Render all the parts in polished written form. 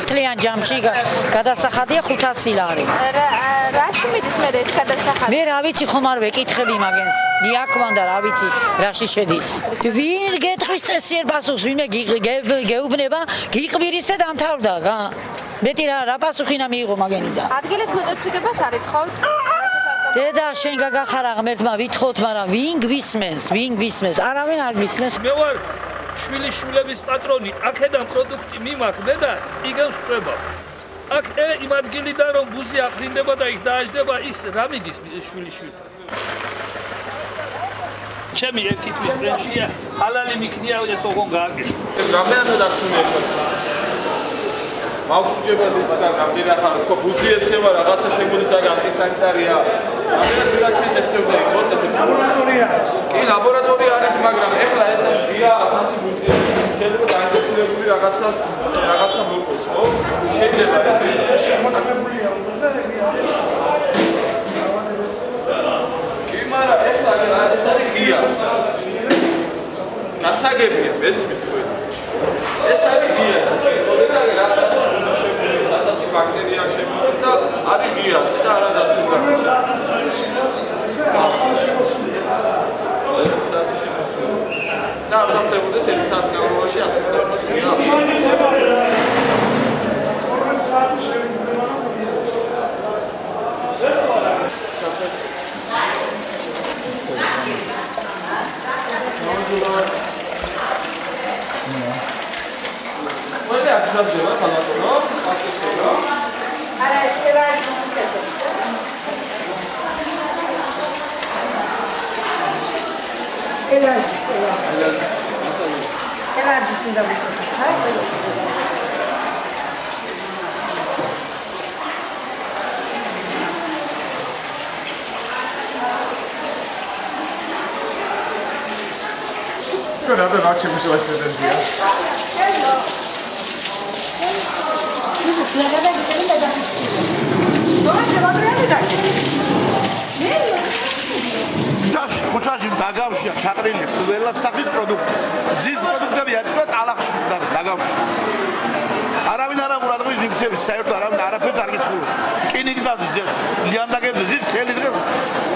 Tlian jamshi გადასახადია 500 ლარი. რაში მიდის მე ეს გადასახადი? მე რა ვიცი ხომ არ ვეკითხები მაგენს. მიაკვანდა რა ვიცი რაში შედის. ვინ გეტყვის წესიერ პასუხს ვინმე გეუბნება, გიყვირის და დამთავრდა რა. მეტი რა პასუხინა მიიღო მაგენიდან. ადგილის მოწესრიგებას არ ეთხოვთ? დედა შენ გაგახარა ღმერთმა ვითხოვთ, მაგრამ ვინ გვისმენს? არავინ არ გვისმენს. მე ვარ შვილიშვილების პატრონი, აქედან პროდუქტი მიმაქვს და იგავს ხრება. აქ იმ ადგილიდან რომ ბუზი აფრინდება და იქ დააჯდება, ის რა მიდის შვილიშვილთან. ჩემი ერთი თვის პრენშია, ჰალალი მიქნია ეს ოღონ გააკეთე. რამდენად დარჩუნე ხო? მავუჯებად ის რამდენი ახლა თქო ბუზი ეცემა რაღაცა შემოდის აქ ანტისანიტარია. რამდენად ვირაჩენ ესევა იყოს ესე ლაბორატორია. კი, ლაბორატორია არის, მაგრამ ეხლა ეს ღია 1000 ბუზი შეიძლება დაინფექცირებული რაღაცა მოყოს, ხო? შეიძლება ეს შემოწმებულია და კი, მაგრამ ეხლა ეს არის ღია. გასაგებია, მესმის თქვენ. ეს არის ღია. და რაღაცა ბაქტერია შემოდის და არის ღიას და არა დაცულდა. და არ ხდებოდეს ეს საათის განმავლობაში ასე იყოს ღია. Olha, já viu, vai falar com nós? Nada, não tinha muito mais presença. ხუჩაში დაგავშია ჩაყრილი ყველა სახის პროდუქტი. ძის პროდუქტები აწვა ტალახში დაგავში. არავინ არ აღურადღვის მიქცევის საერთოდ არავინ არაფერს არ გითხულობს. რკინიგზაზე ზე ლიანდაგებზე ზე თელი დღე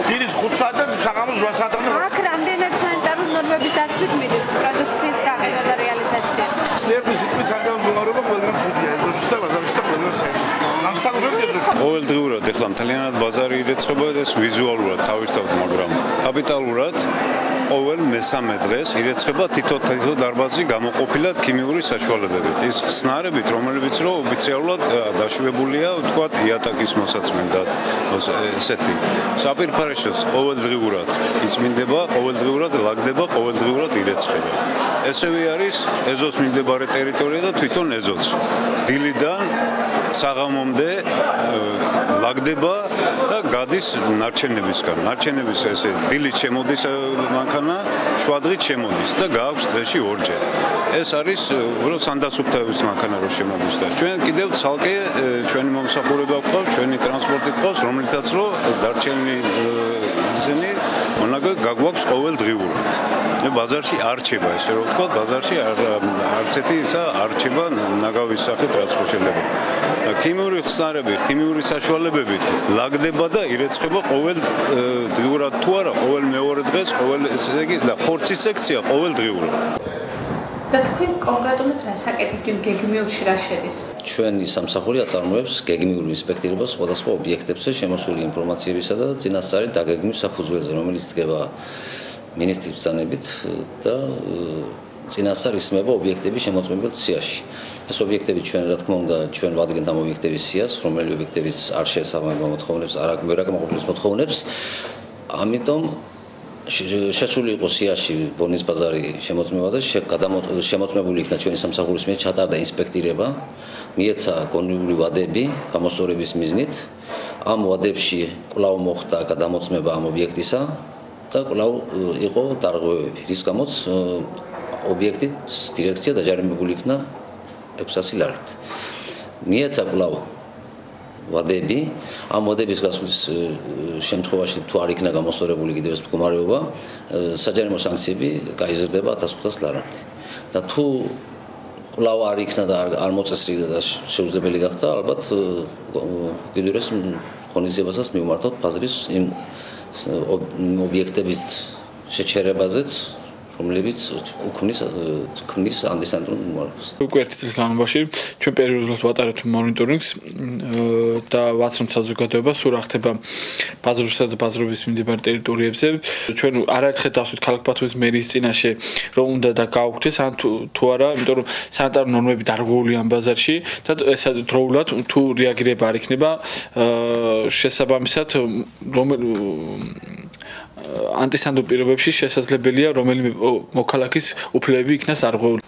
დილის 5 საათიდან საღამოს 8 საათამდე. აქ რამდენად სანიტარული ნორმების დაცვით მიდის პროდუქციის გაყიდვა და რეალიზაცია? ერთი სიტყვით სანიტარული მდგომარეობა ყველგან ცუდია. ეზოში და ბაზარში და ყველგან საერთოდ. ყოველდღიურად ეხლა მთლიანად ბაზარი ირეცხება და ეს ვიზუალურად თავისთავად, მაგრამ კაპიტალურად ყოველ მესამე დღეს ირეცხება თითო დარბაზი გამოყოფილად ქიმიური საშუალებებით. ის ხსნარებით, რომლებიც რო ოფიციალურად დაშვებულია, ვთქვათ, იატაკის მოსაწმენდად, ესეთი. საპირფარეშოს ყოველდღიურად იწმინდება, ყოველდღიურად ლაგდება, ყოველდღიურად ირეცხება. ესევე არის ეზოს მიმდებარე ტერიტორია და თვითონ ეზოც. დილიდან საღამომდე ლაგდება და გადის ნარჩენებისგან. ნარჩენების ესე დილით შემოდის მანქანა, შვადღით შემოდის და გააქვს დღეში ორჯერ. ეს არის უბრალოდ სანდასუფთავების მანქანა რო შემოდის და ჩვენ კიდევ ცალკე ჩვენი მომსახურება გვყავს, ჩვენი ტრანსპორტი გვყავს, რომლითაც რო დარჩენილი ისინი მონაგო გაგვაქვს ყოველდღიურად. ბაზარში არ რჩება ესე რომ ვთქვათ, ბაზარში არც ერთი ისა არ რჩება ნაგავის სახით რაც რო შეიძლება. ქიმიური ხსნარები, ქიმიური საშუალებებით ლაგდება და ირეცხება ყოველდღიურად თუ არა, ყოველ მეორე დღეს, ყოველ ესე იგი და ხორცის სექცია ყოველდღიურად. და თქვენ კონკრეტულად რას აკეთებთ გეგმიურში რა შედის? ჩვენი სამსახური აწარმოებს გეგმიურ ინსპექტირებას სხვადასხვა ობიექტებზე შემოსული ინფორმაციებისა და წინასწარი დაგეგმვის საფუძველზე, რომელიც დგება მინისტრის ბრძანებით და წინასწარ ისმება ობიექტების შემოწმებელ სიაში. ეს ობიექტები ჩვენ რა თქმა უნდა ჩვენ ვადგენთ ამ ობიექტების სიას, რომელი ობიექტებიც არ შეესაბამება მოთხოვნებს, ვერ აკმაყოფილებს მოთხოვნებს. ამიტომ შესული იყო სიაში ბონის ბაზარი შემოწმება და შემოწმებული იქნა ჩვენი სამსახურის მიერ ჩატარდა ინსპექტირება, მიეცა კონკრეტული ვადები გამოსწორების მიზნით. ამ ვადებში კვლავ მოხდა გადამოწმება ამ ობიექტისა და კვლავ იყო დარღვევები, რის გამოც ობიექტის დირექცია დაჯარიმებული იქნა 600 ლარით. მიეცა კვლავ ვადები, ამ მოდების გასვლის შემთხვევაში თუ არ იქნა გამოსწორებული კიდევ ეს მდგომარეობა, საჯარიმო სანქციები გაიზრდება 1500 ლარამდე. და თუ კვლავ არ იქნა და არ მოწესრიგდა და შეუძლებელი გახდა, ალბათ კიდურეს ღონისძიებასაც მივმართავთ ფაზრის იმ ობიექტების შეჩერებაზეც, რომლებიც ქმნის ანტისანიტარულ მდგომარეობას. უკვე ერთი წლის განმავლობაში ჩვენ პერიოდულად ვატარებთ მონიტორინგს და ვაცნობთ საზოგადოებას, სულ რა ხდება ბაზრობისა და ბაზრობის მიმდებარე ტერიტორიებზე. ჩვენ არაერთხელ დავსვით ქალაქ ბათუმის მერიის წინაშე, რომ უნდა და გაუქმდეს ან თუ არა, იმიტომ რომ სანიტარული ნორმები დარღვეულია ამ ბაზარში და ეს დროულად თუ რეაგირება არ იქნება შესაბამისად ანტისანიტარულ პირობებში შესაძლებელია რომელიმე მოქალაქის უფლებები იქნას დარღვეული.